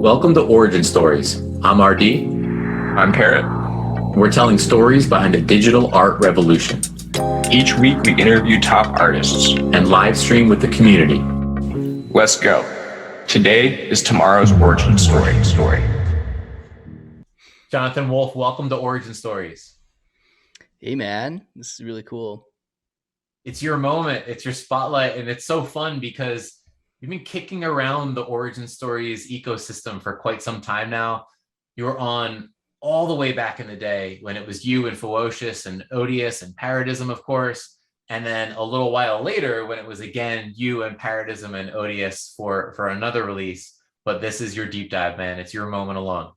Welcome to Origin Stories. I'm RD. I'm Parrot. We're telling stories behind the digital art revolution Each week we interview top artists. and live stream with the community. Let's go. Today is tomorrow's origin story. Jonathan Wolfe, welcome to Origin Stories. Hey man, this is really cool. It's your moment, it's your spotlight, and it's so fun because you've been kicking around the Origin Stories ecosystem for quite some time now. You were on all the way back in the day when it was you and Fewocious and Odious and Paradism, of course. And then a little while later when it was again you and Paradism and Odious for another release. But this is your deep dive, man. It's your moment alone.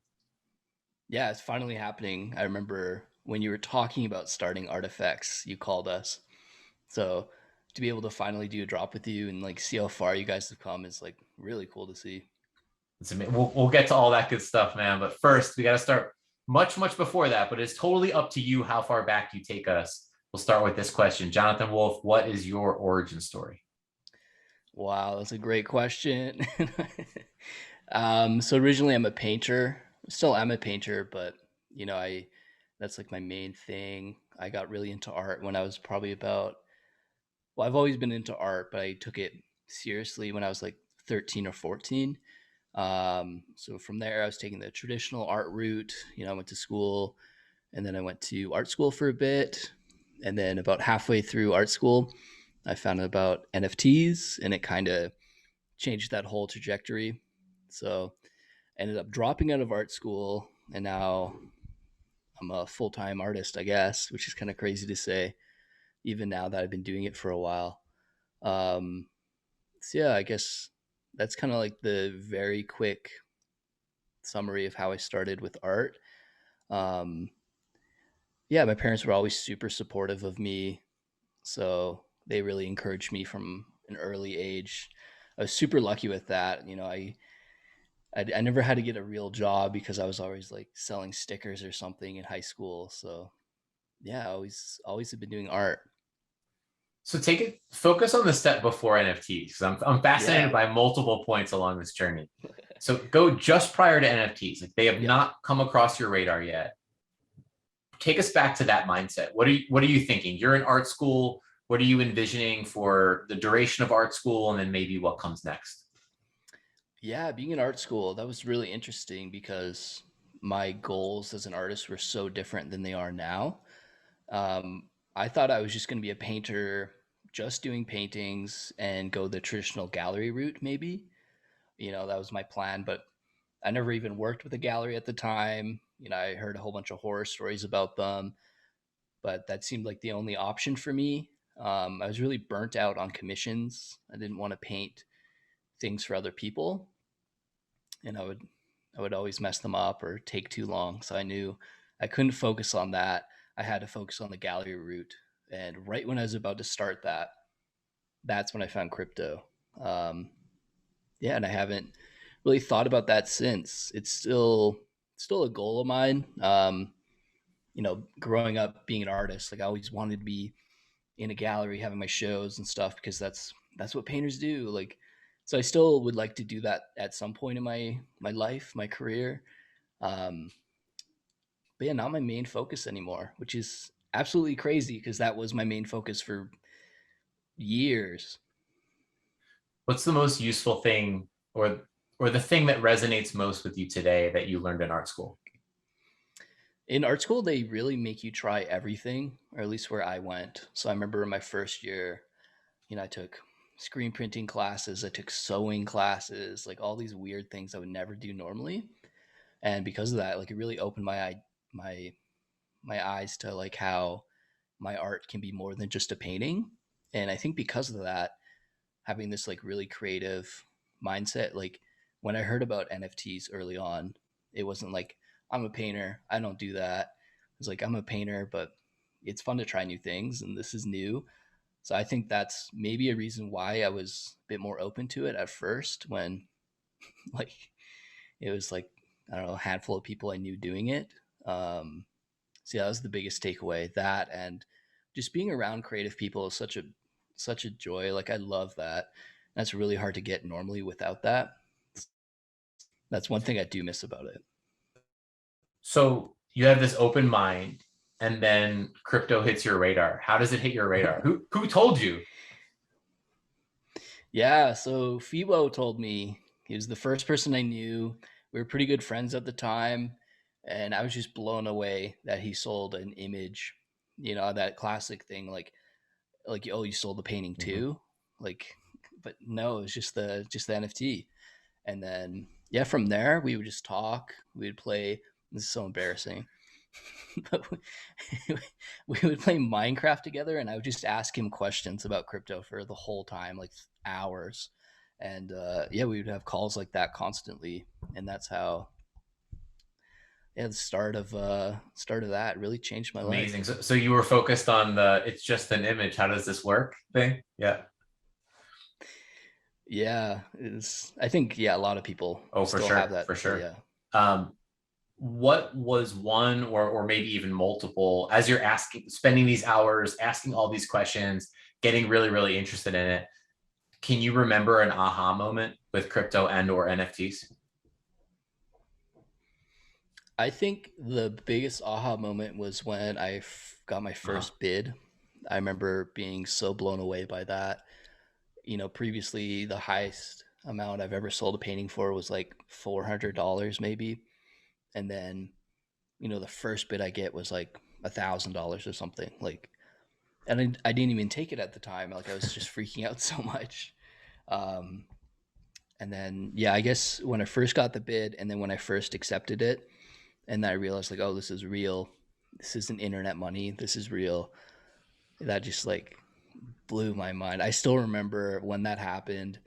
Yeah, it's finally happening. I remember when you were talking about starting Artifacts, you called us. So to be able to finally do a drop with you and like see how far you guys have come is like really cool to see. We'll get to all that good stuff, man. But first, we got to start much before that. But it's totally up to you how far back you take us. We'll start with this question. Jonathan Wolfe, what is your origin story? Wow, that's a great question. So originally I'm a painter. Still am a painter, but I that's like my main thing. I got really into art when I was probably about well, I've always been into art, but I took it seriously when I was like 13 or 14. So from there, I was taking the traditional art route. I went to school and then I went to art school for a bit. And then about halfway through art school, I found out about NFTs and it kind of changed that whole trajectory. So I ended up dropping out of art school and now I'm a full time artist, I guess, which is kind of crazy to say, even now that I've been doing it for a while. Um, so yeah, I guess that's kind of like the very quick summary of how I started with art. Um, yeah, my parents were always super supportive of me, so they really encouraged me from an early age. I was super lucky with that. I never had to get a real job because I was always like selling stickers or something in high school. So yeah, I always have been doing art. So focus on the step before NFTs because I'm fascinated Yeah, by multiple points along this journey. So go just prior to NFTs. Like they have yeah. not come across your radar yet. Take us back to that mindset. What are you thinking? You're in art school. What are you envisioning for the duration of art school and then maybe what comes next? Yeah, being in art school, that was really interesting because my goals as an artist were so different than they are now. Um, I thought I was just going to be a painter, just doing paintings and go the traditional gallery route, maybe. That was my plan, but I never even worked with a gallery at the time. I heard a whole bunch of horror stories about them, but that seemed like the only option for me. I was really burnt out on commissions. I didn't want to paint things for other people, and I would always mess them up or take too long. So I knew I couldn't focus on that. I had to focus on the gallery route. And right when I was about to start that, that's when I found crypto. Um, yeah, and I haven't really thought about that since. It's still a goal of mine. Growing up being an artist, like I always wanted to be in a gallery having my shows and stuff because that's what painters do. Like, so I still would like to do that at some point in my life, my career. Um, but yeah, not my main focus anymore, which is absolutely crazy because that was my main focus for years. What's the most useful thing or the thing that resonates most with you today that you learned in art school? In art school, they really make you try everything, or at least where I went. So I remember in my first year, I took screen printing classes, I took sewing classes, like all these weird things I would never do normally. And because of that, like it really opened my my eyes to like how my art can be more than just a painting. And I think because of that, having this like really creative mindset, like when I heard about NFTs early on, it wasn't like I'm a painter, I don't do that. It was like I'm a painter, but it's fun to try new things and this is new. So I think that's maybe a reason why I was a bit more open to it at first when like it was like I don't know, a handful of people I knew doing it. So yeah, that was the biggest takeaway. That and just being around creative people is such a joy. Like I love that. That's really hard to get normally without that. That's one thing I do miss about it. So you have this open mind, and then crypto hits your radar. How does it hit your radar? Who told you? Yeah, so Fibo told me. He was the first person I knew. We were pretty good friends at the time, and I was just blown away that he sold an image. You know, that classic thing like oh, you sold the painting Mhm. too? Like but no, it was just the NFT. And then yeah, from there we would just talk, we would play. This is so embarrassing. But we would play Minecraft together, and I would just ask him questions about crypto for the whole time, like hours. And yeah, we would have calls like that constantly, and that's how yeah the start of that really changed my Amazing. life. So you were focused on the it's just an image. How does this work thing? Yeah. Yeah, it's I think yeah a lot of people Oh, for still have sure, that, for but sure. yeah. Um, what was one or maybe even multiple as you're asking, spending these hours asking all these questions, getting really, really interested in it? Can you remember an aha moment with crypto and or NFTs? I think the biggest aha moment was when got my Uh-huh. first bid. I remember being so blown away by that. You know, previously the highest amount I've ever sold a painting for was like $400 maybe. And then, you know, the first bid I get was like $1,000 or something. Like, and I didn't even take it at the time. Like I was just freaking out so much. Um, and then, yeah, I guess when I first got the bid and then when I first accepted it, and then I realized like, oh, this is real. This isn't internet money. This is real. That just like blew my mind. I still remember when that happened.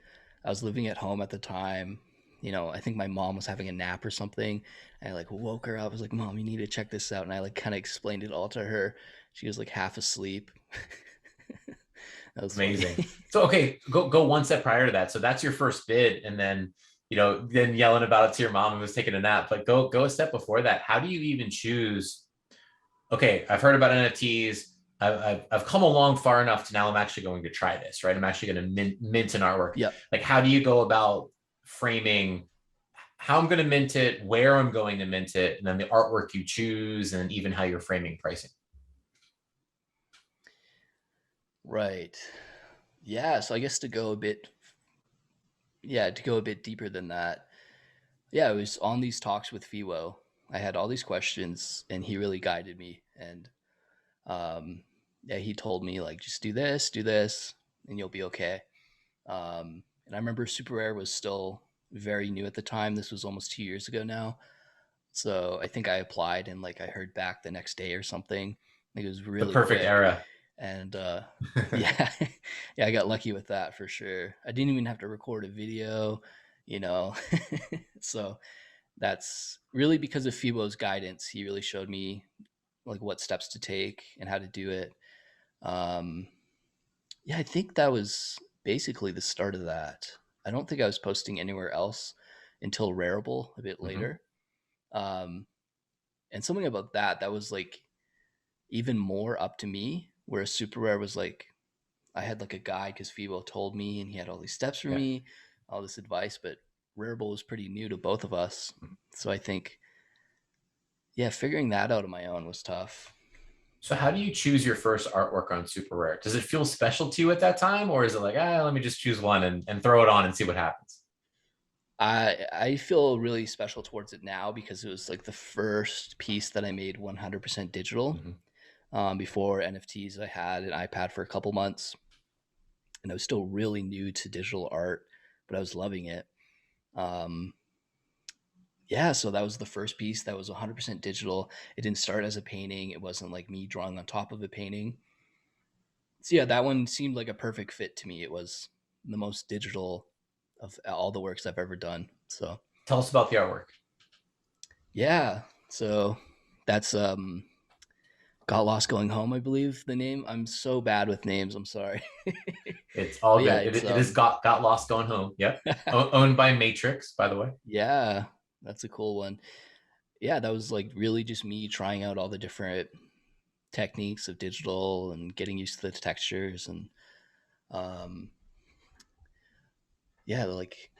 I was living at home at the time. You know, I think my mom was having a nap or something. I like woke her up. I was like, "Mom, you need to check this out." And I like kind of explained it all to her. She was like half asleep. That was funny. Amazing. So okay, go one step prior to that. So that's your first bid, and then then yelling about it to your mom who was taking a nap. But go a step before that. How do you even choose? Okay, I've heard about NFTs. I've come along far enough to now I'm actually going to try this, right? I'm actually going to mint an artwork. Yep. Like, how do you go about framing how I'm going to mint it, where I'm going to mint it, and then the artwork you choose, and even how you're framing pricing? Right. Yeah. So I guess to go a bit deeper than that. Yeah, I was on these talks with Fiwo. I had all these questions, and he really guided me. And yeah, he told me like just do this, and you'll be okay. And I remember Super Rare was still very new at the time. This was almost 2 years ago now. So I think I applied and like I heard back the next day or something. Like it was The really perfect quick. era. And yeah, yeah, I got lucky with that for sure. I didn't even have to record a video, you know. So that's really because of Fibo's guidance. He really showed me like what steps to take and how to do it. Um, yeah, I think that was basically the start of that. I don't think I was posting anywhere else until Rareable a bit Mhm. later. Um, and something about that was like even more up to me, whereas Super Rare was like I had like a guide because Fibo told me and he had all these steps for Yeah. me, all this advice, but Rareable was pretty new to both of us. So I think, yeah, figuring that out on my own was tough. So how do you choose your first artwork on Super Rare? Does it feel special to you at that time, or is it like, let me just choose one and throw it on and see what happens? I feel really special towards it now because it was like the first piece that I made 100% digital. Mhm. Before NFTs, I had an iPad for a couple months, and I was still really new to digital art, but I was loving it. Um, yeah, so that was the first piece that was 100% digital. It didn't start as a painting. It wasn't like me drawing on top of a painting. So yeah, that one seemed like a perfect fit to me. It was the most digital of all the works I've ever done. So Tell us about the artwork. yeah, so that's Got Lost Going Home, I believe the name. I'm so bad with names. I'm sorry. It's all But yeah, good. it's It is got lost going home. Yep. Owned by Matrix, by the way. yeah, that's a cool one. Yeah, that was like really just me trying out all the different techniques of digital and getting used to the textures and um yeah, like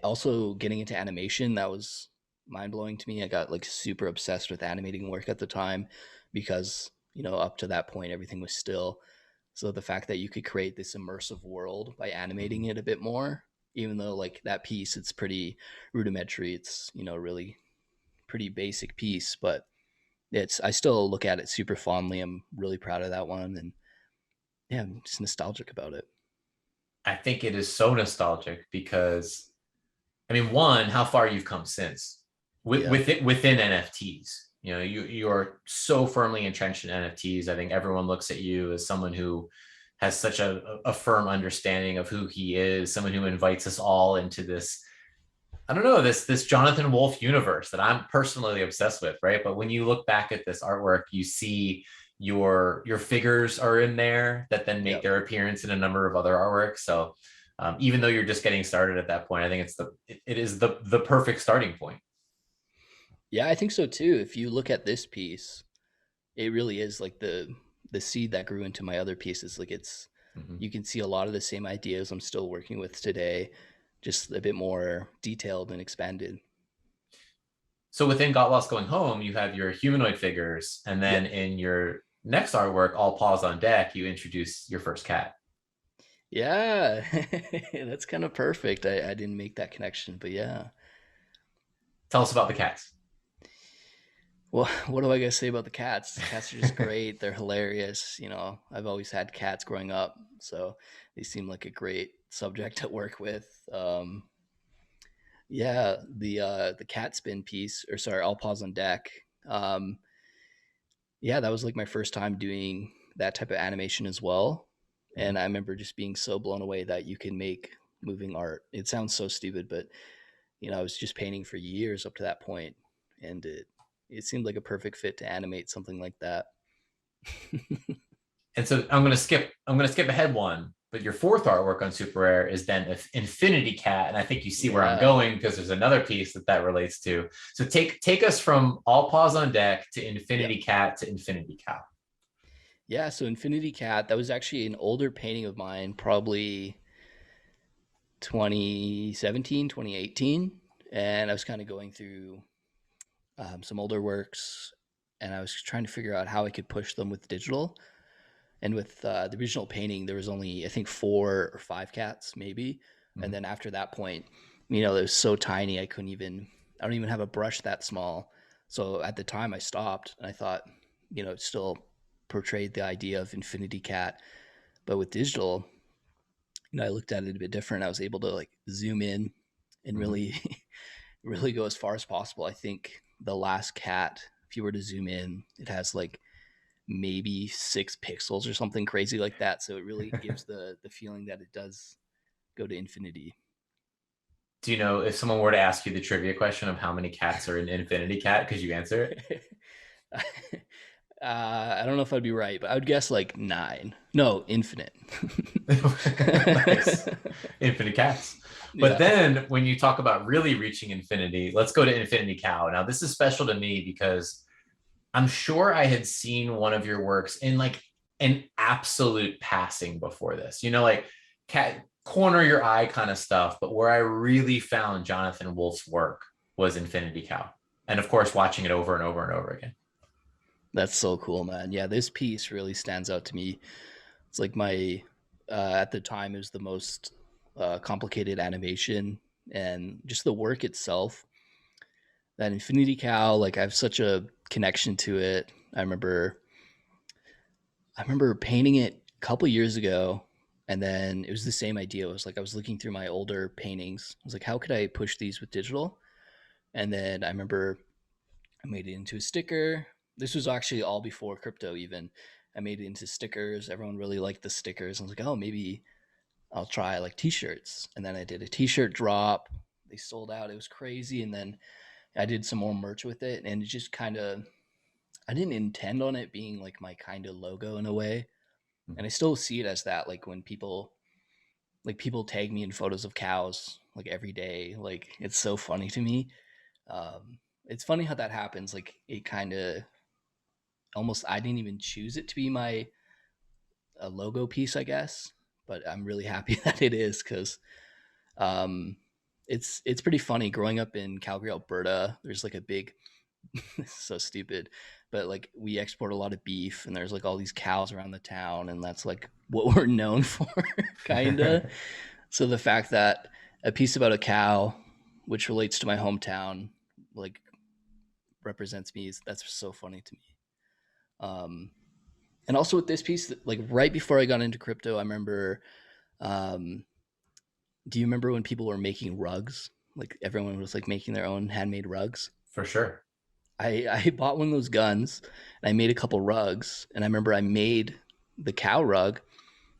Also getting into animation, that was mind blowing to me. I got like super obsessed with animating work at the time because, up to that point, everything was still. So the fact that you could create this immersive world by animating it a bit more, even though like that piece, it's pretty rudimentary. It's, really pretty basic piece, but I still look at it super fondly. I'm really proud of that one. And yeah, I'm just nostalgic about it. I think it is so nostalgic because, I mean, one, how far you've come since Yeah. within NFTs. You are so firmly entrenched in NFTs. I think everyone looks at you as someone who has such a firm understanding of who he is, someone who invites us all into this, I don't know, this Jonathan Wolfe universe that I'm personally obsessed with, right? But when you look back at this artwork, you see your figures are in there that then make Yeah. their appearance in a number of other artworks. So even though you're just getting started at that point, I think it is the perfect starting point. Yeah, I think so too. If you look at this piece, it really is like the seed that grew into my other pieces. Like Mhm. you can see a lot of the same ideas I'm still working with today, just a bit more detailed and expanded. So within Got Lost Going Home, you have your humanoid figures, and then Yep. in your next artwork, All Paws on Deck, you introduce your first cat. Yeah, that's kind of perfect. I didn't make that connection, but yeah. Tell us about the cats. Well, what do I gotta say about the cats? Cats are just great. They're hilarious. I've always had cats growing up, so they seem like a great subject to work with. Yeah, the cat spin piece, or sorry, all paws on deck. Um, yeah, that was like my first time doing that type of animation as well, and I remember just being so blown away that you can make moving art. It sounds so stupid, but I was just painting for years up to that point, and it seemed like a perfect fit to animate something like that. And so I'm gonna skip ahead one, but your fourth artwork on Super Rare is then Infinity Cat, and I think you see where I'm Yeah, going because there's another piece that relates to. So take us from All Paws on Deck to yeah, Infinity Cat to Infinity Cow. yeah. So Infinity Cat, that was actually an older painting of mine, probably 2017, 2018, and I was kind of going through some older works, and I was trying to figure out how I could push them with digital. And with the original painting, there was only, I think, 4 or 5 cats, maybe. And Mhm. then after that point, it was so tiny, I don't even have a brush that small. So at the time, I stopped and I thought, it still portrayed the idea of Infinity Cat. But with digital, I looked at it a bit different. I was able to like zoom in and Mhm. really, really go as far as possible. I think the last cat, if you were to zoom in, it has like maybe 6 pixels or something crazy like that. So it really gives the feeling that it does go to infinity. Do you know if someone were to ask you the trivia question of how many cats are in Infinity Cat, could you answer it? I don't know if I'd be right, but I would guess like 9. No, infinite. Nice. Infinite cats. But Yeah. then when you talk about really reaching infinity, let's go to Infinity Cow. Now, this is special to me because I'm sure I had seen one of your works in like an absolute passing before this, like cat corner your eye kind of stuff. But where I really found Jonathan Wolfe's work was Infinity Cow. And of course, watching it over and over and over again. That's so cool, man. Yeah, this piece really stands out to me. It's like at the time, it was the most complicated animation, and just the work itself. That Infinity Cow, like I have such a connection to it. I remember painting it a couple years ago, and then it was the same idea. It was like I was looking through my older paintings. I was like, how could I push these with digital? And then I remember I made it into a sticker. This was actually all before crypto even. I made it into stickers. Everyone really liked the stickers. I was like, oh, maybe I'll try like t-shirts. And then I did a t-shirt drop. They sold out. It was crazy. And then I did some more merch with it, and it just kind of, I didn't intend on it being like my kind of logo in a way. And I still see it as that. Like when people tag me in photos of cows like every day, like it's so funny to me. It's funny how that happens. Like it kind of almost, I didn't even choose it to be my a logo piece, I guess, but I'm really happy that it is because um, It's pretty funny growing up in Calgary, Alberta. There's like a big so stupid, but like we export a lot of beef and there's like all these cows around the town and that's like what we're known for kinda. So the fact that a piece about a cow, which relates to my hometown, like represents me, is that's so funny to me. Um, and also with this piece, like right before I got into crypto, I remember. Um, do you remember when people were making rugs? Like everyone was like making their own handmade rugs. For sure. I bought one of those guns and I made a couple rugs. And I remember I made the cow rug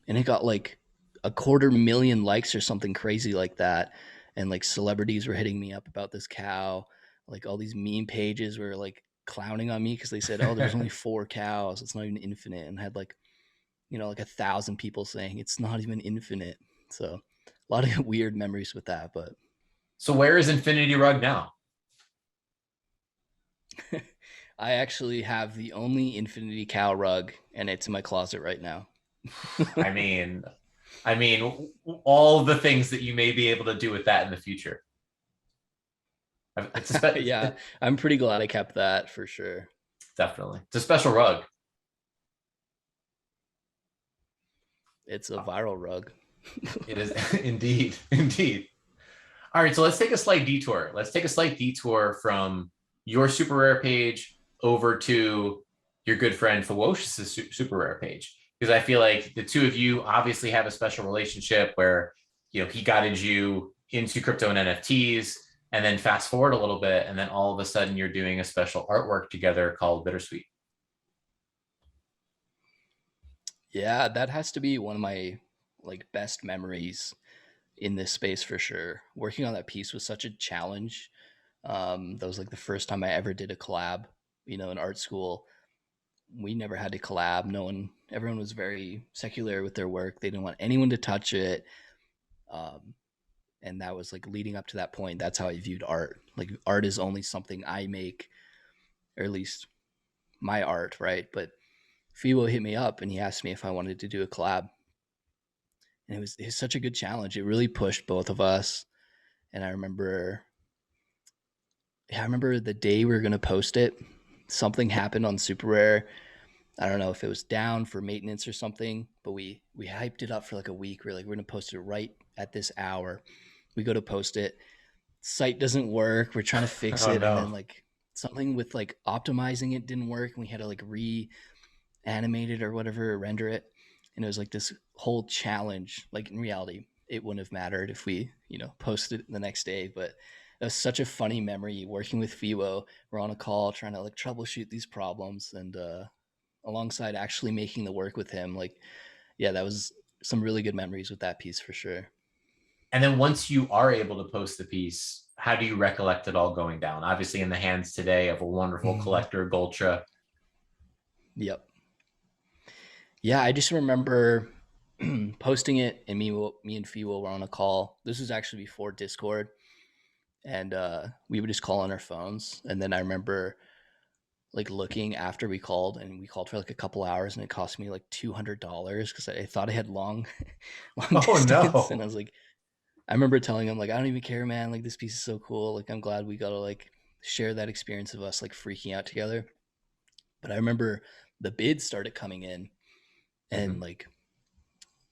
and it got like 250,000 likes or something crazy like that. And like celebrities were hitting me up about this cow. Like all these meme pages were like clowning on me because they said, "Oh, there's only 4 cows. It's not even infinite." And had like, like 1,000 people saying it's not even infinite. So a lot of weird memories with that. But So where is Infinity Rug now? I actually have the only Infinity Cow rug, and it's in my closet right now. I mean, I mean, all the things that you may be able to do with that in the future. It's a Yeah, I'm pretty glad I kept that for sure. definitely it's a special rug. It's a viral rug. It is indeed, indeed. All right, so let's take a slight detour. Let's take a slight detour from your super rare page over to your good friend Fewocious' super rare page, because I feel like the two of you obviously have a special relationship where he guided you into crypto and NFTs, and then fast forward a little bit, and then all of a sudden you're doing a special artwork together called Bittersweet. Yeah, that has to be one of my like best memories in this space for sure. Working on that piece was such a challenge. That was like the first time I ever did a collab. In art school, we never had to collab. No one, everyone was very secular with their work. They didn't want anyone to touch it. Um, and that was like leading up to that point. That's how I viewed art. Like art is only something I make, or at least my art, right? But Fewo hit me up and he asked me if I wanted to do a collab, and it was such a good challenge. It really pushed both of us. And I remember the day we were gonna post it. Something happened on Super Rare. I don't know if it was down for maintenance or something, but we hyped it up for like a week. We're like, we're gonna post it right at this hour. We go to post it. Site doesn't work. We're trying to fix Oh it, and no. then like something with like optimizing it didn't work, and we had to like reanimate it or whatever, or render it. And it was like this whole challenge. Like in reality, it wouldn't have mattered if we, posted it the next day. But it was such a funny memory working with Fewo. We're on a call trying to like troubleshoot these problems, and alongside actually making the work with him. Like, yeah, that was some really good memories with that piece for sure. And then once you are able to post the piece, how do you recollect it all going down? Obviously, in the hands today of a wonderful collector, Gulcha. Yep. Yeah, I just remember posting it, and me and Fiwo were on a call. This was actually before Discord, and we would just call on our phones. And then I remember like looking after we called, and we called for like a couple hours, and it cost me like $200 because I thought I had long, long Oh distance, and no. I was like, I remember telling him like, I don't even care, man. Like this piece is so cool. Like I'm glad we got to like share that experience of us like freaking out together. But I remember the bids started coming in, and Mhm. like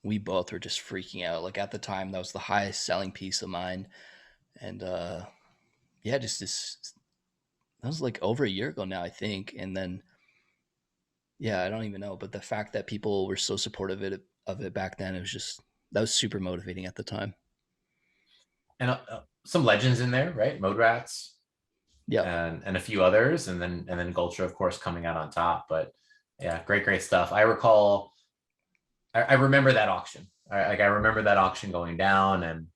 we both were just freaking out. Like at the time, that was the highest selling piece of mine, and yeah, just this. That was like over a year ago now, I think. And then yeah, I don't even know, but the fact that people were so supportive of it back then, it was just that was super motivating at the time. And some legends in there, right? Mode Rats Yep. and a few others, and then Gulcha, of course, coming out on top. But yeah, great stuff. I recall. I remember that auction. I remember that auction going down, and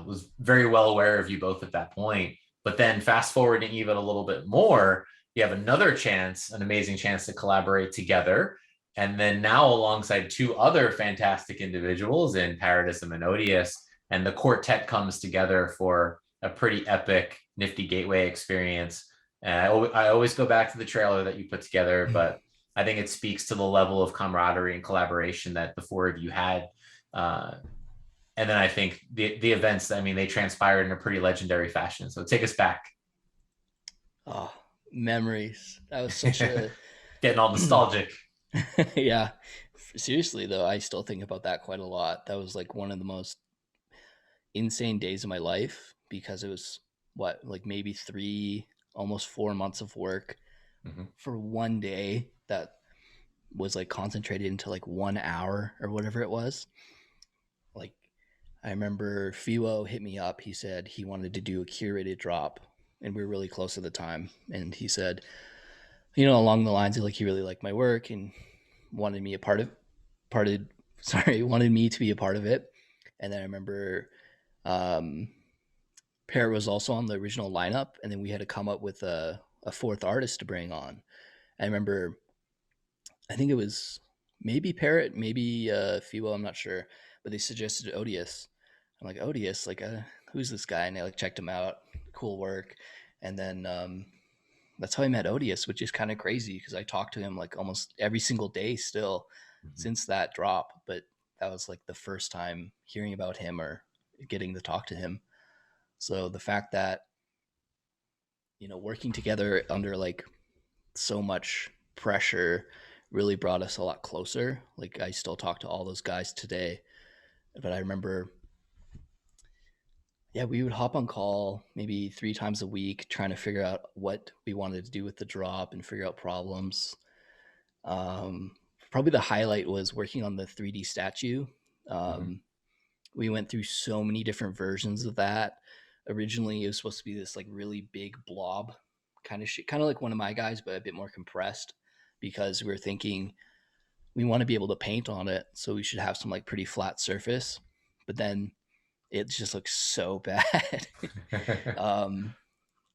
was very well aware of you both at that point. But then fast forwarding even a little bit more, you have another chance, an amazing chance to collaborate together. And then now alongside two other fantastic individuals in Paradis and Menodius, and the quartet comes together for a pretty epic Nifty Gateway experience. And I always go back to the trailer that you put together, but I think it speaks to the level of camaraderie and collaboration that the four of you had. Uh, And then I think the events, I mean, they transpired in a pretty legendary fashion. So take us back. Oh, memories. That was such a Getting all nostalgic. yeah. Seriously though, I still think about that quite a lot. That was like one of the most insane days of my life because it was what, like maybe 3, almost 4 months of work Mhm. for one day that was like concentrated into like 1 hour or whatever it was. Like I remember Fewo hit me up. He said he wanted to do a curated drop, and we were really close at the time. And he said, along the lines of like he really liked my work and wanted me a part of sorry, wanted me to be a part of it. And then I remember um, Parrot was also on the original lineup, and then we had to come up with a fourth artist to bring on. I remember, I think it was maybe Parrot, maybe Fiwo, I'm not sure, but they suggested Odious. I'm like, Odious, like, who's this guy? And I like checked him out, cool work, and then that's how I met Odious, which is kind of crazy because I talked to him like almost every single day still Mhm. since that drop. But that was like the first time hearing about him or getting to talk to him. So the fact that working together under like so much pressure really brought us a lot closer. Like I still talk to all those guys today, but I remember, yeah, we would hop on call maybe 3 times a week trying to figure out what we wanted to do with the drop and figure out problems. Um, Probably the highlight was working on the 3D statue. Mhm. Um, we went through so many different versions of that. Originally, it was supposed to be this like really big blob kind of shit, kind of like one of my guys, but a bit more compressed because we were thinking we want to be able to paint on it, so we should have some like pretty flat surface. But then it just looks so bad. um,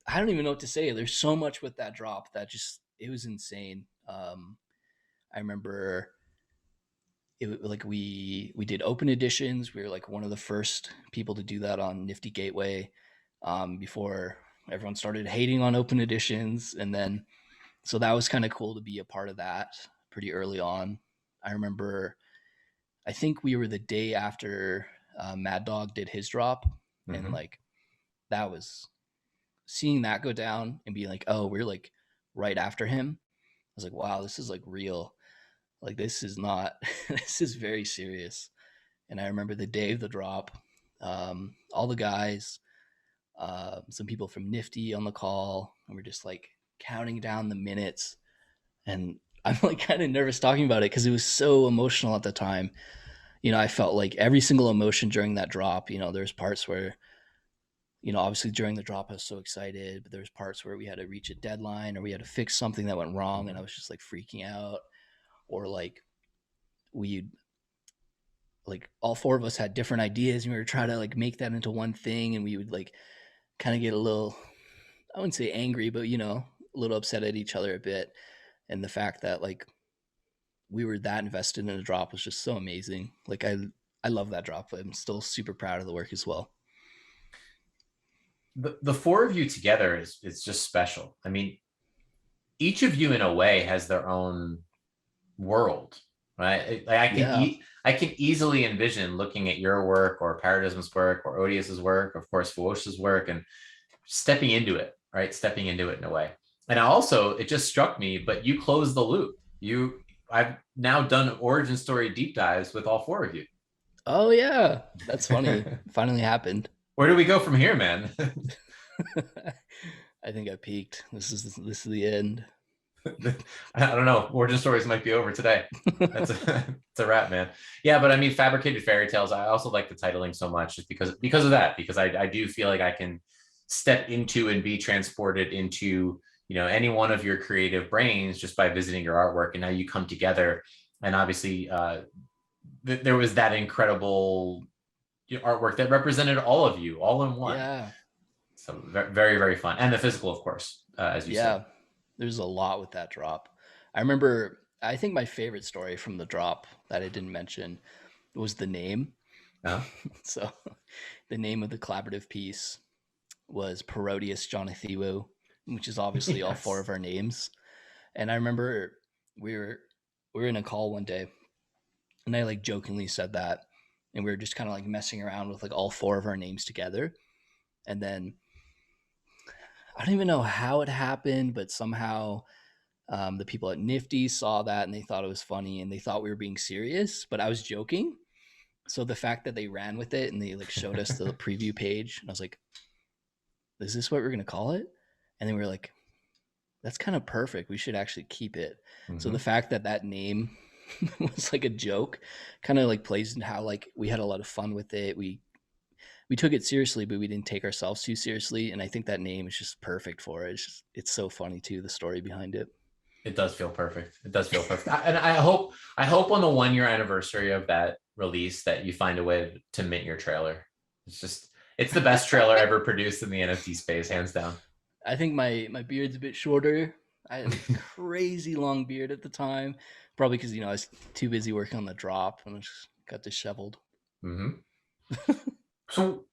I don't even know what to say. There's so much with that drop that just it was insane. I remember it like we did open editions. We were like one of the first people to do that on Nifty Gateway before everyone started hating on open editions, and then so that was kind of cool to be a part of that pretty early on. I remember I think we were the day after Mad Dog did his drop, and Mhm. like that was seeing that go down and being like, oh, we're like right after him. I was like, wow, this is like real. Like this is not. This is very serious. And I remember the day of the drop, all the guys, some people from Nifty on the call, and we're just like counting down the minutes. And I'm like kind of nervous talking about it because it was so emotional at the time. I felt like every single emotion during that drop. There's parts where, obviously during the drop I was so excited, but there's parts where we had to reach a deadline or we had to fix something that went wrong, and I was just like freaking out. Or like we like all four of us had different ideas and we were trying to like make that into one thing, and we would like kind of get a little, I wouldn't say angry, but a little upset at each other a bit. And the fact that like we were that invested in a drop was just so amazing. Like I love that drop. I'm still super proud of the work as well. The four of you together is just special. I mean, each of you in a way has their own world, right? Like Yeah. I can easily envision looking at your work or Paradigm's work or Odious's work, of course, Fewocious's work, and stepping into it, right? Stepping into it in a way. And also, it just struck me, but you closed the loop. I've now done origin story deep dives with all four of you. Oh yeah, that's funny. Finally happened. Where do we go from here, man? I think I peaked. This is the end. I don't know. Origin stories might be over today. That's it's a wrap, man. Yeah, but I mean, fabricated fairy tales. I also like the titling so much just because of that. Because I do feel like I can step into and be transported into any one of your creative brains just by visiting your artwork, and now you come together. And obviously, there was that incredible artwork that represented all of you, all in one. Yeah. So very very fun, and the physical, of course, as you said. Yeah. There's a lot with that drop. I remember I think my favorite story from the drop that I didn't mention was the name. Uh, So the name of the collaborative piece was Parodius Jonathan, which is obviously all four yes. of our names. And I remember we were we were in a call one day, and I like jokingly said that and we were just kind of like messing around with like all four of our names together. And then I don't even know how it happened, but somehow the people at Nifty saw that and they thought it was funny and they thought we were being serious, but I was joking. So the fact that they ran with it and they like showed us the preview page, and I was like, "Is this what we're gonna call it?" And then we were like, "That's kind of perfect. We should actually keep it." So Mm-hmm. the fact that that name was like a joke, kind of like plays into how like we had a lot of fun with it. We took it seriously, but we didn't take ourselves too seriously. And I think that name is just perfect for it. It's so funny too, the story behind it. It does feel perfect. It does feel perfect. And I hope on the 1 year anniversary of that release that you find a way to mint your trailer. It's the best trailer ever produced in the NFT space, hands down. I think my beard's a bit shorter. I had a crazy long beard at the time, probably because I was too busy working on the drop and I just got disheveled. Hmm. So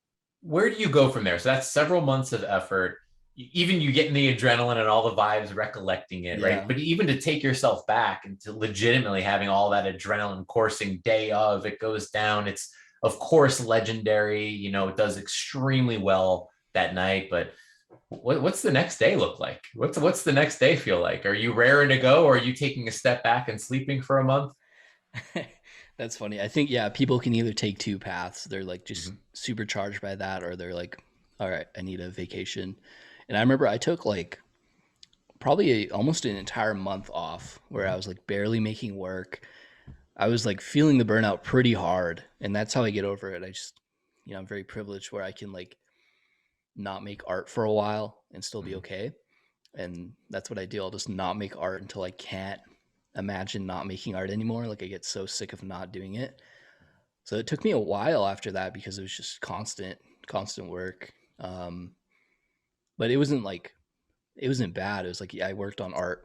where do you go from there? So that's several months of effort. Even you getting the adrenaline and all the vibes, recollecting it, right? Yeah. But even to take yourself back and to legitimately having all that adrenaline coursing day of it goes down. It's of course legendary. It does extremely well that night. But what's the next day look like? What's the next day feel like? Are you raring to go, or are you taking a step back and sleeping for a month? That's funny. I think yeah, people can either take two paths. They're like just Mm-hmm. supercharged by that, or they're like, all right, I need a vacation. And I remember I took like probably almost an entire month off where I Mm-hmm. was like barely making work. I was like feeling the burnout pretty hard, and that's how I get over it. I just, I'm very privileged where I can like not make art for a while and still be Mm-hmm. okay. And that's what I do. I'll just not make art until I can't imagine not making art anymore. Like I get so sick of not doing it. So it took me a while after that because it was just constant work. Um, but it wasn't bad. It was like, yeah, I worked on art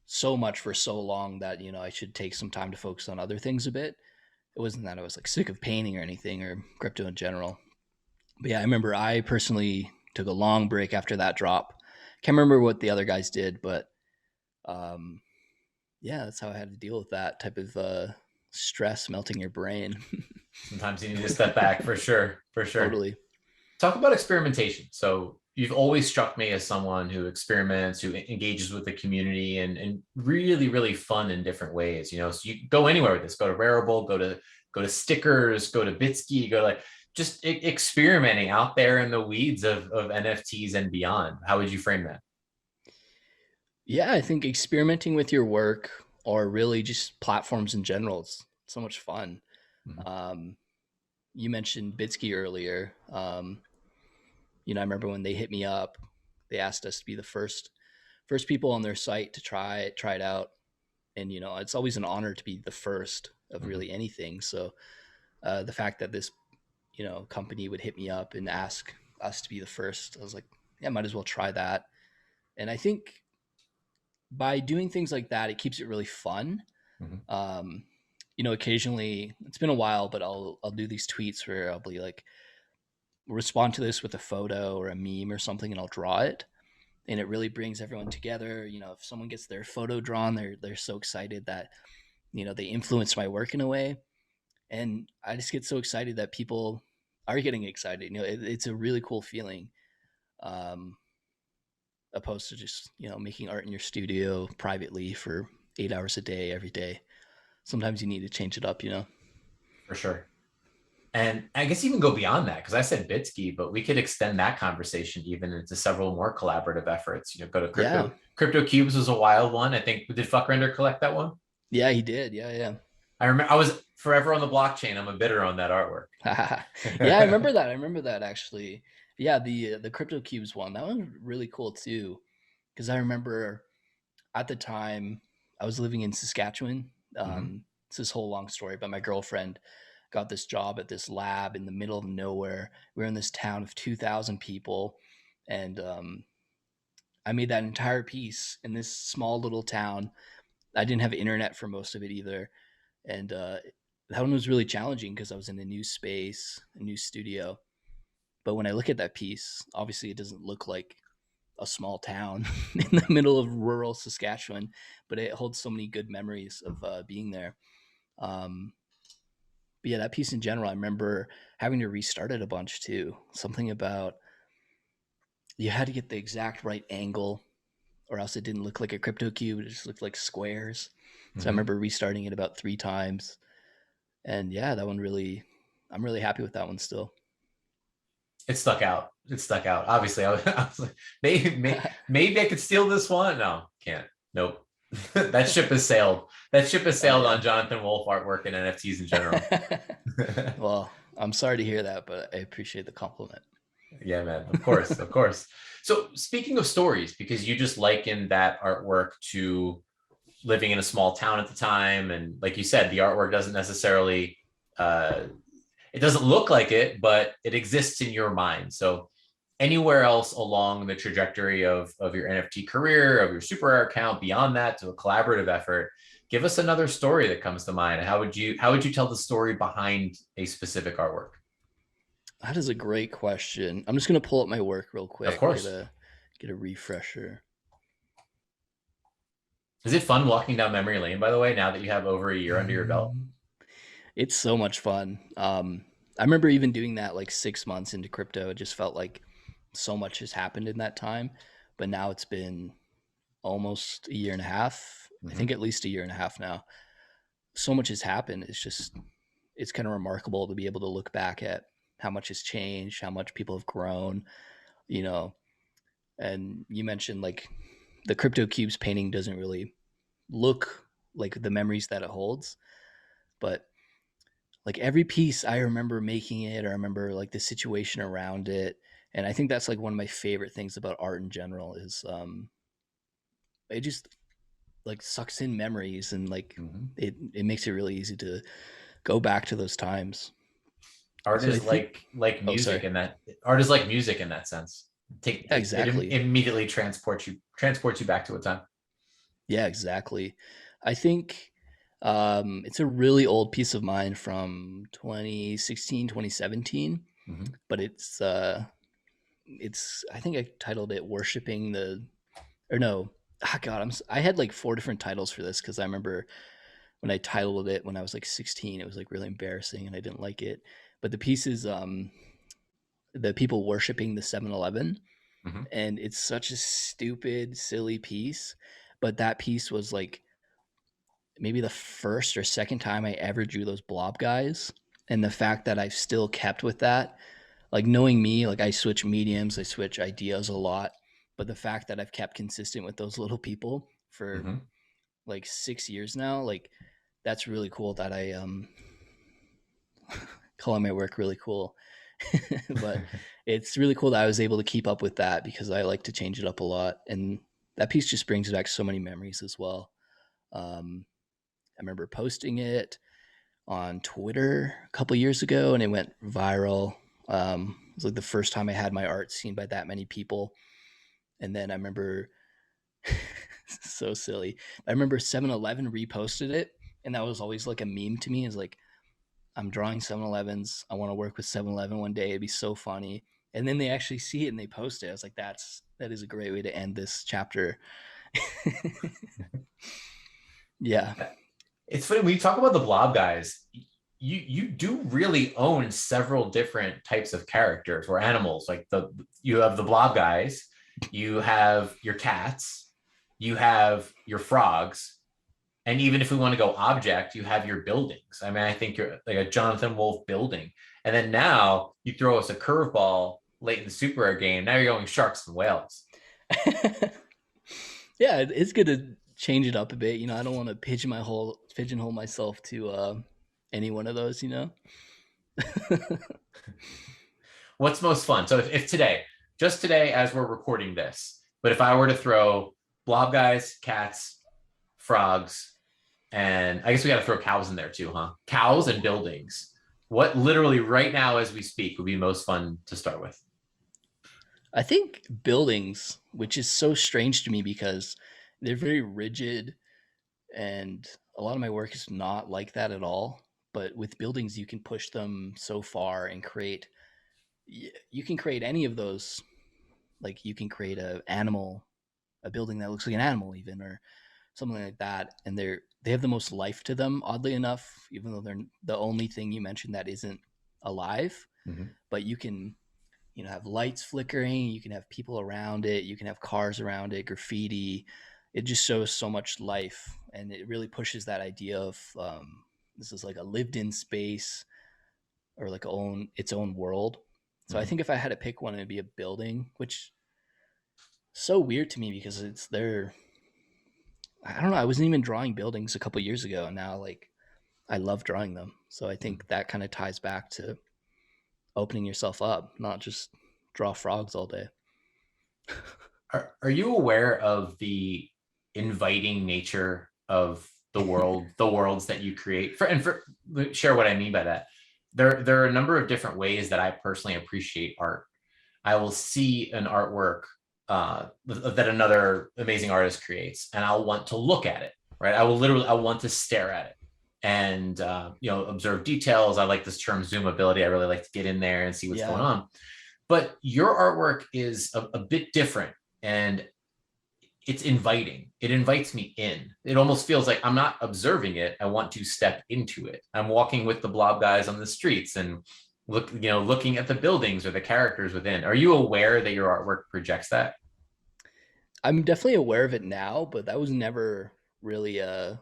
so much for so long that, I should take some time to focus on other things a bit. It wasn't that I was like sick of painting or anything or crypto in general. But yeah, I remember I personally took a long break after that drop. Can't remember what the other guys did, but um, yeah, that's how I had to deal with that type of stress melting your brain. Sometimes you need to step back for sure, for sure. Totally. Talk about experimentation. So you've always struck me as someone who experiments, who engages with the community and really, really fun in different ways. So you go anywhere with this, go to Rarible, go to stickers, go to Bitski, go to like just experimenting out there in the weeds of NFTs and beyond. How would you frame that? Yeah, I think experimenting with your work or really just platforms in general, it's so much fun. Mhm. Um, you mentioned Bitsky earlier. I remember when they hit me up, they asked us to be the first people on their site to try it out, and it's always an honor to be the first of Mhm. really anything. So the fact that this company would hit me up and ask us to be the first, I was like, yeah, might as well try that. And I think by doing things like that, it keeps it really fun. Mhm. Um, occasionally it's been a while, but I'll do these tweets where I'll be like, respond to this with a photo or a meme or something, and I'll draw it, and it really brings everyone together. If someone gets their photo drawn, they're so excited that they influence my work in a way, and I just get so excited that people are getting excited. It's a really cool feeling. Um, Opposed to just making art in your studio privately for 8 hours a day every day. Sometimes you need to change it up. For sure. And I guess even go beyond that because I said Bitsky, but we could extend that conversation even into several more collaborative efforts. Go to Yeah, Crypto Cubes was a wild one. I think did Fuckrender collect that one? yeah, he did. Yeah, I remember I was forever on the blockchain. I'm a bidder on that artwork. yeah. Yeah, I remember that. I remember that actually. Yeah, the crypto cubes one, that one was really cool too, because I remember at the time I was living in Saskatchewan. Hmm. It's this whole long story, but my girlfriend got this job at this lab in the middle of nowhere. We were in this town of 2,000 people, and I made that entire piece in this small little town. I didn't have internet for most of it either, and that one was really challenging because I was in a new space, a new studio. But when I look at that piece, obviously it doesn't look like a small town in the middle of rural Saskatchewan, but it holds so many good memories of being there. Um, But yeah, that piece in general, I remember having to restart it a bunch too. Something about you had to get the exact right angle, or else it didn't look like a crypto cube. It just looked like squares. So I Mhm. remember restarting it about 3 times. And yeah, that one really, I'm really happy with that one still. It stuck out. It stuck out. Obviously, I was like, maybe I could steal this one. No, can't. Nope. That ship has sailed. That ship has Oh sailed on yeah. Jonathan Wolfe artwork and NFTs in general. Well, I'm sorry to hear that, but I appreciate the compliment. Yeah, man. Of course, of course. So speaking of stories, because you just likened that artwork to living in a small town at the time, and like you said, the artwork doesn't necessarily uh, it doesn't look like it, but it exists in your mind. So anywhere else along the trajectory of your NFT career, of your super rare account, beyond that to a collaborative effort, give us another story that comes to mind. How would you tell the story behind a specific artwork? That is a great question. I'm just gonna pull up my work real Of quick, course. get a refresher. Is it fun walking down memory lane, by the way, now that you have over a year under your belt? It's so much fun. I remember even doing that like 6 months into crypto. It just felt like so much has happened in that time. But now it's been almost a year and a half. I think Mm-hmm. at least a year and a half now. So much has happened. It's kind of remarkable to be able to look back at how much has changed, how much people have grown, you know. And you mentioned like the crypto cubes painting doesn't really look like the memories that it holds, but like every piece I remember making it, or I remember like the situation around it. And I think that's like one of my favorite things about art in general is it just like sucks in memories, and like Mm-hmm. it makes it really easy to go back to those times. Art So I is think, like oh music sorry. in that art is like music in that sense. Take Yeah, it exactly. immediately transports you back to a time. Yeah, exactly. I think it's a really old piece of mine from 2016, 2017, Mm-hmm. but it's I think I titled it "Worshipping the," or no, God, I had like four different titles for this because I remember when I titled it when I was like 16, it was like really embarrassing and I didn't like it. But the piece is the people worshiping the 7-Eleven, Mm-hmm. and it's such a stupid, silly piece. But that piece was like maybe the first or second time I ever drew those blob guys. And the fact that I've still kept with that, like knowing me, like I switch mediums, I switch ideas a lot. But the fact that I've kept consistent with those little people for Mm-hmm. like 6 years now, like that's really cool that I calling my work really cool. But it's really cool that I was able to keep up with that because I like to change it up a lot. And that piece just brings back so many memories as well. I remember posting it on Twitter a couple years ago, and it went viral. It was like the first time I had my art seen by that many people. And then I remember, so silly. I remember 7-Eleven reposted it, and that was always like a meme to me. Is like, I'm drawing 7-Elevens. I want to work with 7-Eleven one day. It'd be so funny. And then they actually see it and they post it. I was like, that is a great way to end this chapter. Yeah. It's funny when you talk about the blob guys. You do really own several different types of characters or animals. Like you have the blob guys, you have your cats, you have your frogs, and even if we want to go object, you have your buildings. I mean, I think you're like a Jonathan Wolfe building, and then now you throw us a curveball late in the super rare game. Now you're going sharks and whales. Yeah, it's good to change it up a bit. I don't want to pigeonhole myself to any one of those. What's most fun? So if today, just today, as we're recording this, but if I were to throw blob guys, cats, frogs, and I guess we got to throw cows in there too, huh? Cows and buildings. What literally right now as we speak would be most fun to start with? I think buildings, which is so strange to me because they're very rigid, and a lot of my work is not like that at all. But with buildings, you can push them so far and you can create any of those. Like you can create a building that looks like an animal even, or something like that, and they have the most life to them, oddly enough, even though they're the only thing you mentioned that isn't alive. Mhm. But you can, have lights flickering, you can have people around it, you can have cars around it, graffiti. It just shows so much life, and it really pushes that idea of this is like a lived-in space, or like its own world. So I Mhm. think if I had to pick one, it'd be a building, which is so weird to me because it's there. I don't know. I wasn't even drawing buildings a couple years ago, and now like I love drawing them. So I Mhm. think that kind of ties back to opening yourself up, not just draw frogs all day. Are you aware of the inviting nature of the worlds that you create? For share what I mean by that. There are a number of different ways that I personally appreciate art. I will see an artwork that another amazing artist creates, and I'll want to look at it. Right, I want to stare at it and observe details. I like this term zoomability. I really like to get in there and see what's going Yeah. on. But your artwork is a bit different, and it's inviting. It invites me in. It almost feels like I'm not observing it. I want to step into it. I'm walking with the blob guys on the streets and looking at the buildings or the characters within. Are you aware that your artwork projects that? I'm definitely aware of it now, but that was never really a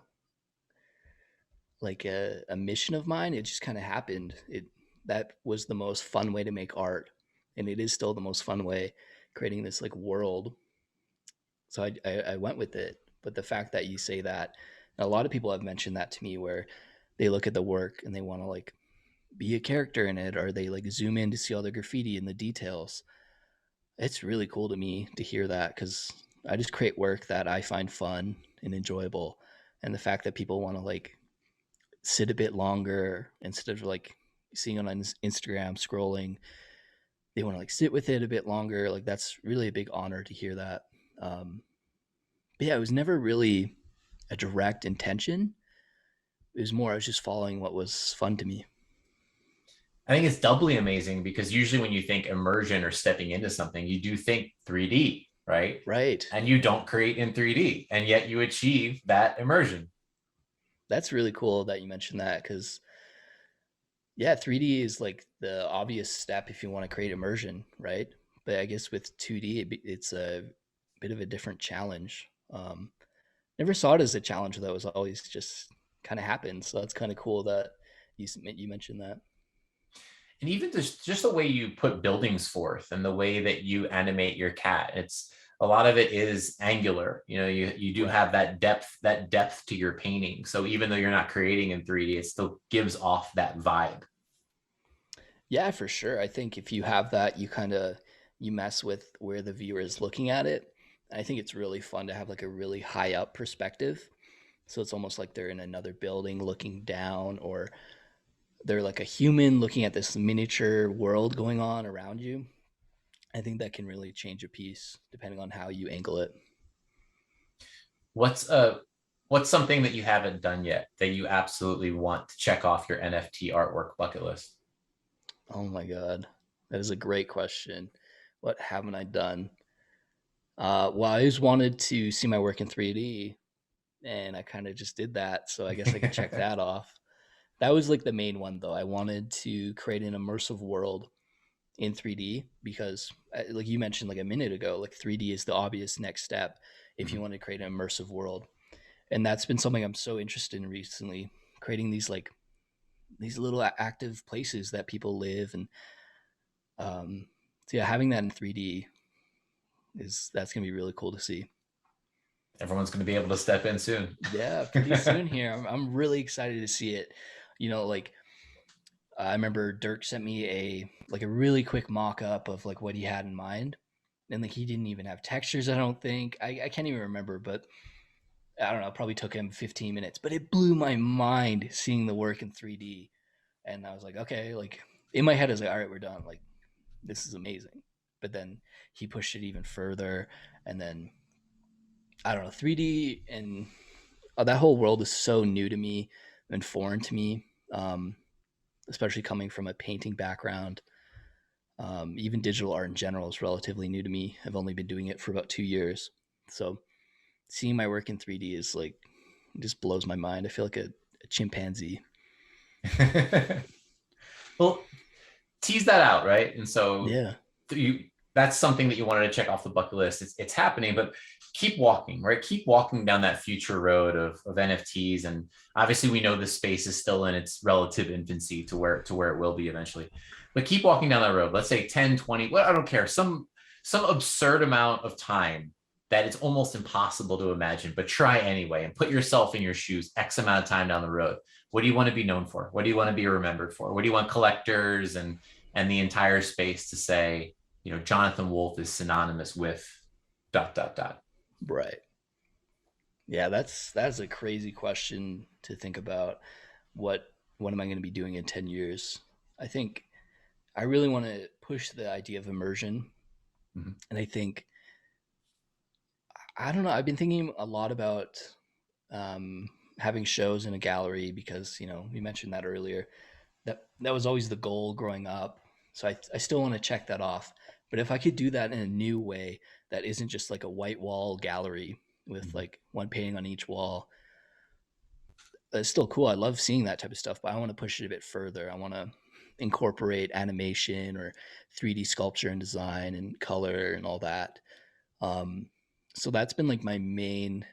mission of mine. It just kind of happened. It That was the most fun way to make art, and it is still the most fun way, creating this like world. So I went with it. But the fact that you say that, a lot of people have mentioned that to me, where they look at the work and they want to like be a character in it, or they like zoom in to see all the graffiti and the details. It's really cool to me to hear that, because I just create work that I find fun and enjoyable. And the fact that people want to like sit a bit longer instead of like seeing it on Instagram scrolling, they want to like sit with it a bit longer. Like that's really a big honor to hear that. Um, but yeah, it was never really a direct intention. It was more I was just following what was fun to me. I think it's doubly amazing because usually when you think immersion or stepping into something, you do think 3D, right? Right. And you don't create in 3D, and yet you achieve that immersion. That's really cool that you mentioned that, because yeah, 3D is like the obvious step if you want to create immersion, right? But I guess with 2D, it's a bit of a different challenge. Never saw it as a challenge though; it was always just kind of happened. So that's kind of cool that you mentioned that. And even just the way you put buildings forth and the way that you animate your cat, it's a lot of it is angular. You do Right. have that depth to your painting. So even though you're not creating in 3D, it still gives off that vibe. Yeah, for sure. I think if you have that, you mess with where the viewer is looking at it. I think it's really fun to have like a really high up perspective. So it's almost like they're in another building looking down, or they're like a human looking at this miniature world going on around you. I think that can really change a piece depending on how you angle it. What's something that you haven't done yet that you absolutely want to check off your NFT artwork bucket list? Oh my god, that is a great question. What haven't I done? Well, I always wanted to see my work in 3D, and I kind of just did that. So I guess I could check that off. That was like the main one, though. I wanted to create an immersive world in 3D because, like you mentioned like a minute ago, like 3D is the obvious next step if you Mhm. want to create an immersive world. And that's been something I'm so interested in recently, creating these little active places that people live. And so yeah, having that in 3D is that's gonna be really cool to see. Everyone's going to be able to step in soon. Yeah, pretty soon here. I'm really excited to see it. Like I remember Dirk sent me a really quick mock up of like what he had in mind, and like he didn't even have textures. I don't think I can't even remember, but I don't know. It probably took him 15 minutes, but it blew my mind seeing the work in 3D. And I was like, okay, like in my head, I was like, all right, we're done. Like this is amazing. But then he pushed it even further, and then I don't know, 3D and that whole world is so new to me and foreign to me, especially coming from a painting background. Even digital art in general is relatively new to me. I've only been doing it for about 2 years, so seeing my work in 3D is like It just blows my mind. I feel like a chimpanzee. Well, tease that out, right? And so Yeah. you that's something that you wanted to check off the bucket list. It's happening, but keep walking, right? Keep walking down that future road of NFTs. And obviously we know this space is still in its relative infancy to where it will be eventually. But keep walking down that road. Let's say 10, 20, well, I don't care, some absurd amount of time that it's almost impossible to imagine, but try anyway and put yourself in your shoes X amount of time down the road. What do you want to be known for? What do you want to be remembered for? What do you want collectors and the entire space to say, Jonathan Wolfe is synonymous with ... Right. Yeah, that's a crazy question to think about. What am I going to be doing in 10 years? I think I really want to push the idea of immersion. Mm-hmm. And I think, I don't know, I've been thinking a lot about having shows in a gallery because, we mentioned that earlier. That was always the goal growing up. So I still want to check that off. But if I could do that in a new way that isn't just like a white wall gallery with like one painting on each wall, it's still cool. I love seeing that type of stuff, but I want to push it a bit further. I want to incorporate animation or 3D sculpture and design and color and all that. Um, so that's been like my main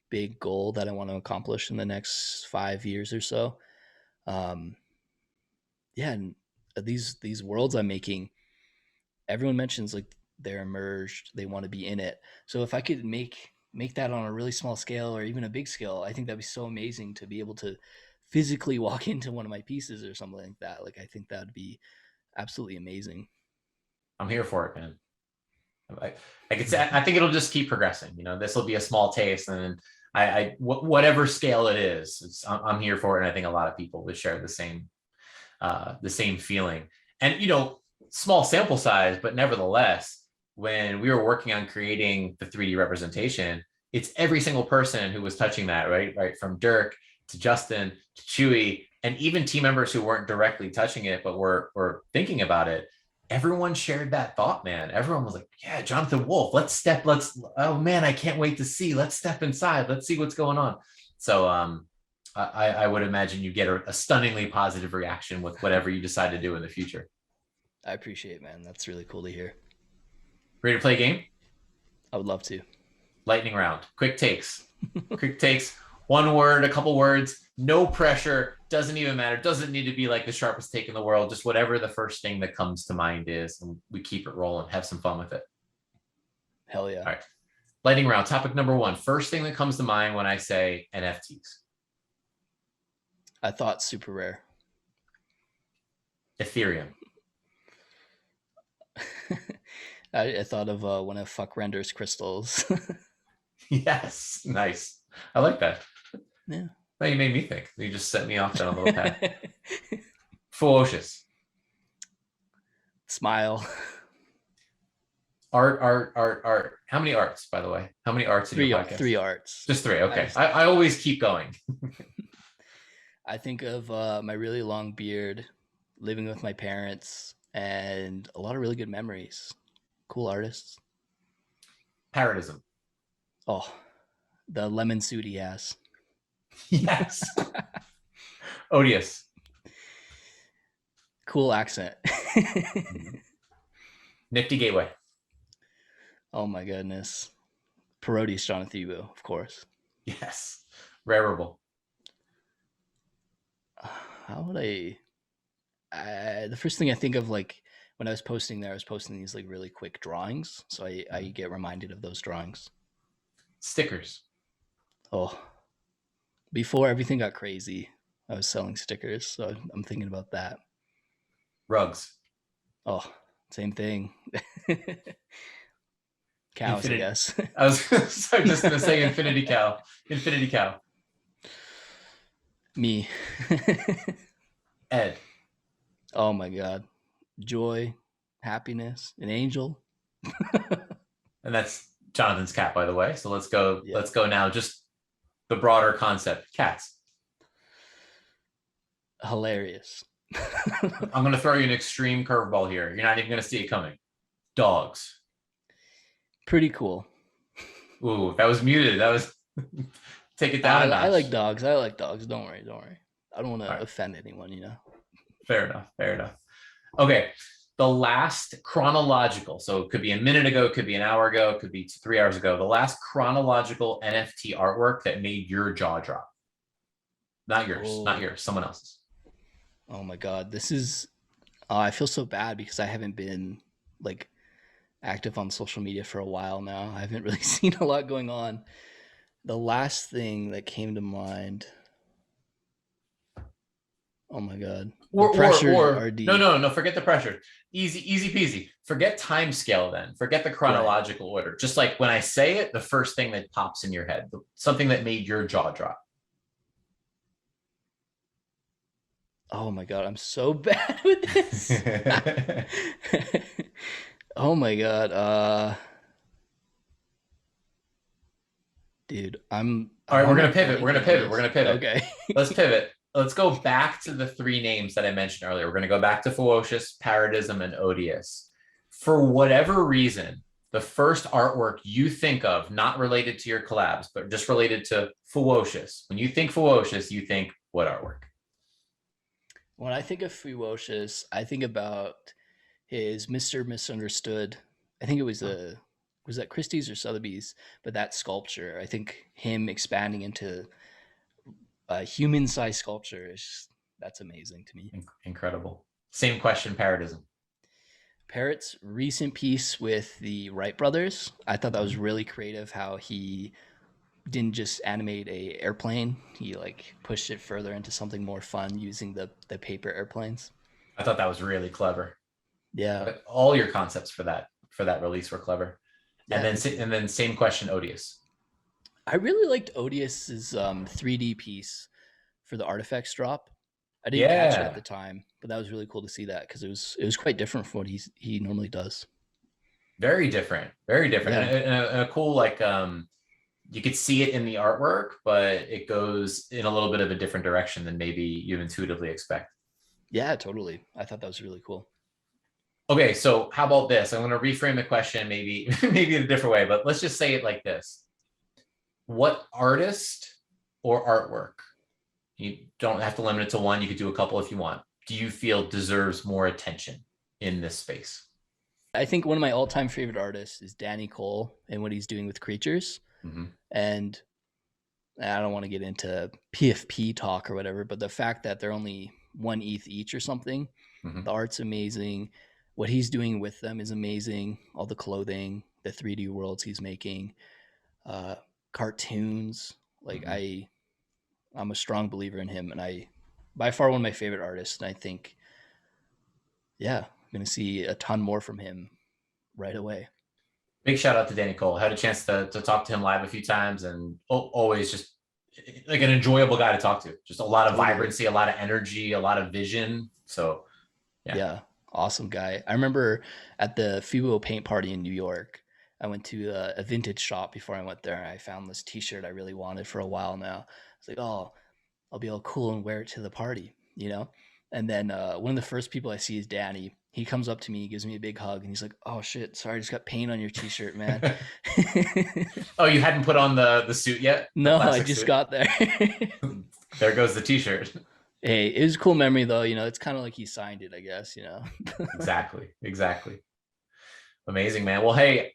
big goal that I want to accomplish in the next 5 years or so. Um, yeah, and these worlds I'm making, everyone mentions like they're immersed, they want to be in it. So if I could make that on a really small scale or even a big scale, I think that'd be so amazing to be able to physically walk into one of my pieces or something like that. Like I think that'd be absolutely amazing. I'm here for it, man. I could say I think it'll just keep progressing. This will be a small taste, and then whatever scale it is, I'm here for it, and I think a lot of people would share the same feeling. And small sample size, but nevertheless, when we were working on creating the 3D representation, it's every single person who was touching that, right, from Dirk to Justin to Chewy, and even team members who weren't directly touching it but were thinking about it. Everyone shared that thought, man. Everyone was like, yeah, Jonathan Wolfe, oh man, I can't wait to see. Let's step inside. Let's see what's going on. So I would imagine you get a stunningly positive reaction with whatever you decide to do in the future. I appreciate it, man. That's really cool to hear. Ready to play a game? I would love to. Lightning round. Quick takes. Quick takes. One word, a couple words. No pressure. Doesn't even matter. Doesn't need to be like the sharpest take in the world. Just whatever the first thing that comes to mind is, and we keep it rolling. Have some fun with it. Hell yeah. All right. Lightning round. Topic number one. First thing that comes to mind when I say NFTs. I thought super rare. Ethereum. I thought of when a fuck renders crystals. Yes. Nice. I like that. Yeah. Well, you made me think. You just set me off down a little path. Fewocious. Smile. Art. How many arts, by the way? How many arts in your podcast? 3 arts. Just 3. Okay. I always keep going. I think of my really long beard, living with my parents, and a lot of really good memories. Cool artists. Parodism. Oh, the lemon suit he has. Yes. Odious. Cool accent. Nifty Gateway. Oh my goodness. Parodius Jonathan Wolfe, of course. Yes. Rareable. How would I the first thing I think of, like when I was posting there, I was posting these like really quick drawings. So I get reminded of those drawings. Stickers. Oh, before everything got crazy, I was selling stickers. So I'm thinking about that. Rugs. Oh, same thing. Cows, I guess. I was just going to say Infinity Cow. Infinity Cow. Me. Ed. Oh my God. Joy, happiness, an angel. And that's Jonathan's cat, by the way. So let's go. Yeah. Let's go now. Just the broader concept. Cats. Hilarious. I'm going to throw you an extreme curveball here. You're not even going to see it coming. Dogs. Pretty cool. Ooh, that was muted. That was Take it No, down a I like notch. dogs. I like dogs. Don't worry. Don't worry. I don't want All to right, offend anyone, you know? fair enough. Fair enough. Okay. The last chronological, so it could be a minute ago, it could be an hour ago, it could be 3 hours ago. The last chronological NFT artwork that made your jaw drop. Not yours, not Oh, yours, someone else's. oh my God. This is, I feel so bad because I haven't been like active on social media for a while now. I haven't really seen a lot going on. The last thing that came to mind, oh my God. The pressures Or are no, deep. no, no, forget the pressure. Easy peasy. Forget time scale then. Forget the Right. chronological order. Just like when I say it, the first thing that pops in your head, something that made your jaw drop. Oh my God. I'm so bad with this. Oh my God. Dude, All right, why we're am I gonna pivot. We're gonna blanking on pivot. We're this? gonna pivot. Okay. Let's pivot. Let's go back to the three names that I mentioned earlier. We're gonna go back to Fewocious, Paradism, and Odious. For whatever reason, the first artwork you think of, not related to your collabs, but just related to Fewocious. When you think Fewocious, you think what artwork? When I think of Fewocious, I think about his Mr. Misunderstood. I think it was Huh. a was that Christie's or Sotheby's, but that sculpture. I think him expanding into a human-sized sculpture is that's amazing to me. Incredible. Same question, Paradism. Parrot's recent piece with the Wright brothers, I thought that was Mhm. really creative. How he didn't just animate a airplane; he like pushed it further into something more fun using the paper airplanes. I thought that was really clever. Yeah, All your concepts for that release were clever. yeah, thank you. And then same question, Odious. I really liked Odious's 3D piece for the artifacts drop. I didn't catch it at the Yeah, time, but that was really cool to see that because it was quite different from what he normally does. very different, very different, Yeah, and a cool like you could see it in the artwork, but it goes in a little bit of a different direction than maybe you intuitively expect. yeah, totally. I thought that was really cool. Okay, so how about this? I'm going to reframe the question, maybe maybe in a different way, but let's just say it like this: what artist or artwork, you don't have to limit it to one, you could do a couple if you want, do you feel deserves more attention in this space? I think one of my all-time favorite artists is Danny Cole and what he's doing with creatures. Mm-hmm. And I don't want to get into PFP talk or whatever, but the fact that they're only one ETH each or something, Mm-hmm. the art's amazing. What he's doing with them is amazing. All the clothing, the 3D worlds he's making, uh, cartoons. Like Mm-hmm. I'm a strong believer in him, and I by far one of my favorite artists. And I think, yeah, I'm gonna see a ton more from him right away. Big shout out to Danny Cole. Had a chance to talk to him live a few times, and always just like an enjoyable guy to talk to. Just a lot of Totally, vibrancy, a lot of energy, a lot of vision. So yeah, yeah, awesome guy. I remember at the Fubo paint party in New York. I went to a vintage shop before I went there, and I found this T-shirt I really wanted for a while now. It's like, oh, I'll be all cool and wear it to the party, you know? And then one of the first people I see is Danny. He comes up to me, gives me a big hug, and he's like, "Oh shit, sorry, I just got paint on your t-shirt, man." oh, you hadn't put on the suit yet, the No, I classic just suit. got there. There goes the T-shirt. Hey, it was a cool memory though. It's kind of like he signed it, I guess. Exactly, exactly. Amazing, man. Well, hey,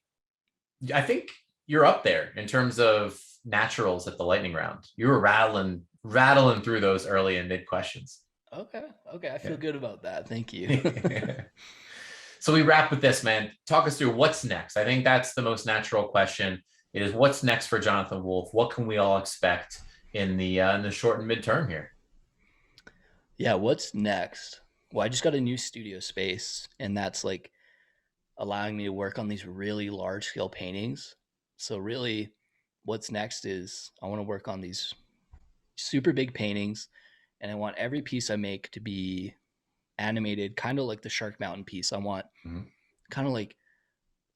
I think you're up there in terms of naturals at the lightning round. You were rattling through those early and mid questions. Okay, okay, I feel Yeah. good about that. Thank you. So we wrap with this, man. Talk us through what's next. I think that's the most natural question. It is what's next for Jonathan Wolfe. What can we all expect in the short and midterm here? Yeah, what's next? Well, I just got a new studio space, and that's like allowing me to work on these really large scale paintings. So really what's next is I want to work on these super big paintings, and I want every piece I make to be animated kind of like the Shark Mountain piece. I want Mhm. kind of like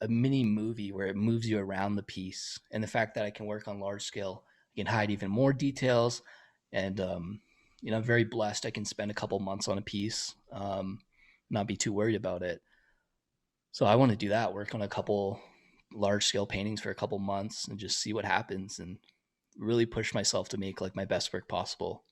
a mini movie where it moves you around the piece. And the fact that I can work on large scale, I can hide even more details. And I'm very blessed. I can spend a couple months on a piece, not be too worried about it. So I want to do that, work on a couple large scale paintings for a couple months and just see what happens and really push myself to make like my best work possible.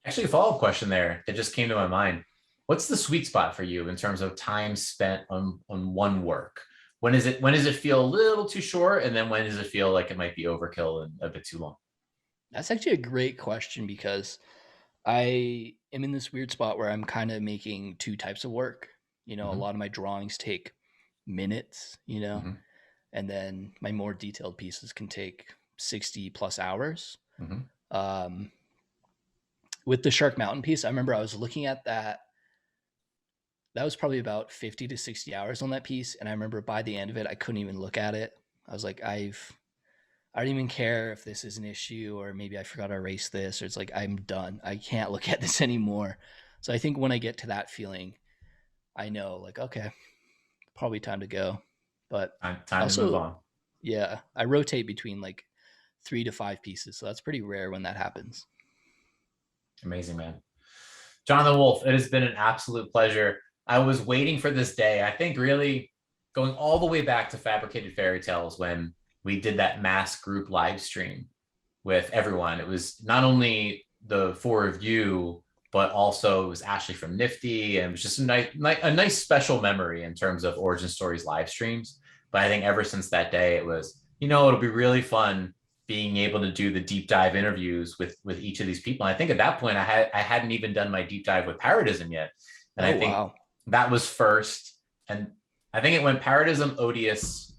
Actually, a follow-up question there that just came to my mind. What's the sweet spot for you in terms of time spent on one work? When does it feel a little too short? And then when does it feel like it might be overkill and a bit too long? That's actually a great question because I am in this weird spot where I'm kind of making two types of work. A Hmm. lot of my drawings take minutes, Hmm. and then my more detailed pieces can take 60 plus hours. Hmm. Um, with the Shark Mountain piece, I remember I was looking at that. That was probably about 50 to 60 hours on that piece. And I remember by the end of it, I couldn't even look at it. I was like, I don't even care if this is an issue or maybe I forgot to erase this or it's like, I'm done. I can't look at this anymore. So I think when I get to that feeling, I know like, okay, probably time to go. But Time to move also, on. yeah, I rotate between like 3 to 5 pieces. So that's pretty rare when that happens. Amazing, man. Jonathan Wolfe, it has been an absolute pleasure. I was waiting for this day. I think really going all the way back to Fabricated Fairytales when we did that mass group live stream with everyone. It was not only the four of you, but also it was Ashley from Nifty, and it was just a nice special memory in terms of Origin Stories live streams. But I think ever since that day, it was it'll be really fun being able to do the deep dive interviews with each of these people. And I think at that point, I hadn't even done my deep dive with Paradism yet, and Oh, I think wow. that was first, and I think it went Paradism, Odious,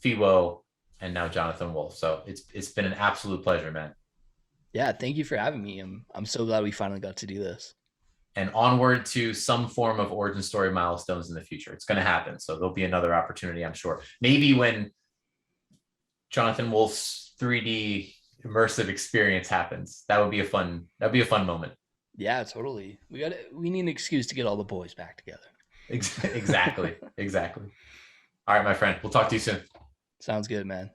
Fewo, and now Jonathan Wolfe. So it's been an absolute pleasure, man. Yeah. Thank you for having me. I'm so glad we finally got to do this. And onward to some form of origin story milestones in the future. It's going to happen. So there'll be another opportunity, I'm sure. Maybe when Jonathan Wolfe's 3D immersive experience happens, that'd be a fun moment. Yeah, totally. We need an excuse to get all the boys back together. Exactly. Exactly. All right, my friend. We'll talk to you soon. Sounds good, man.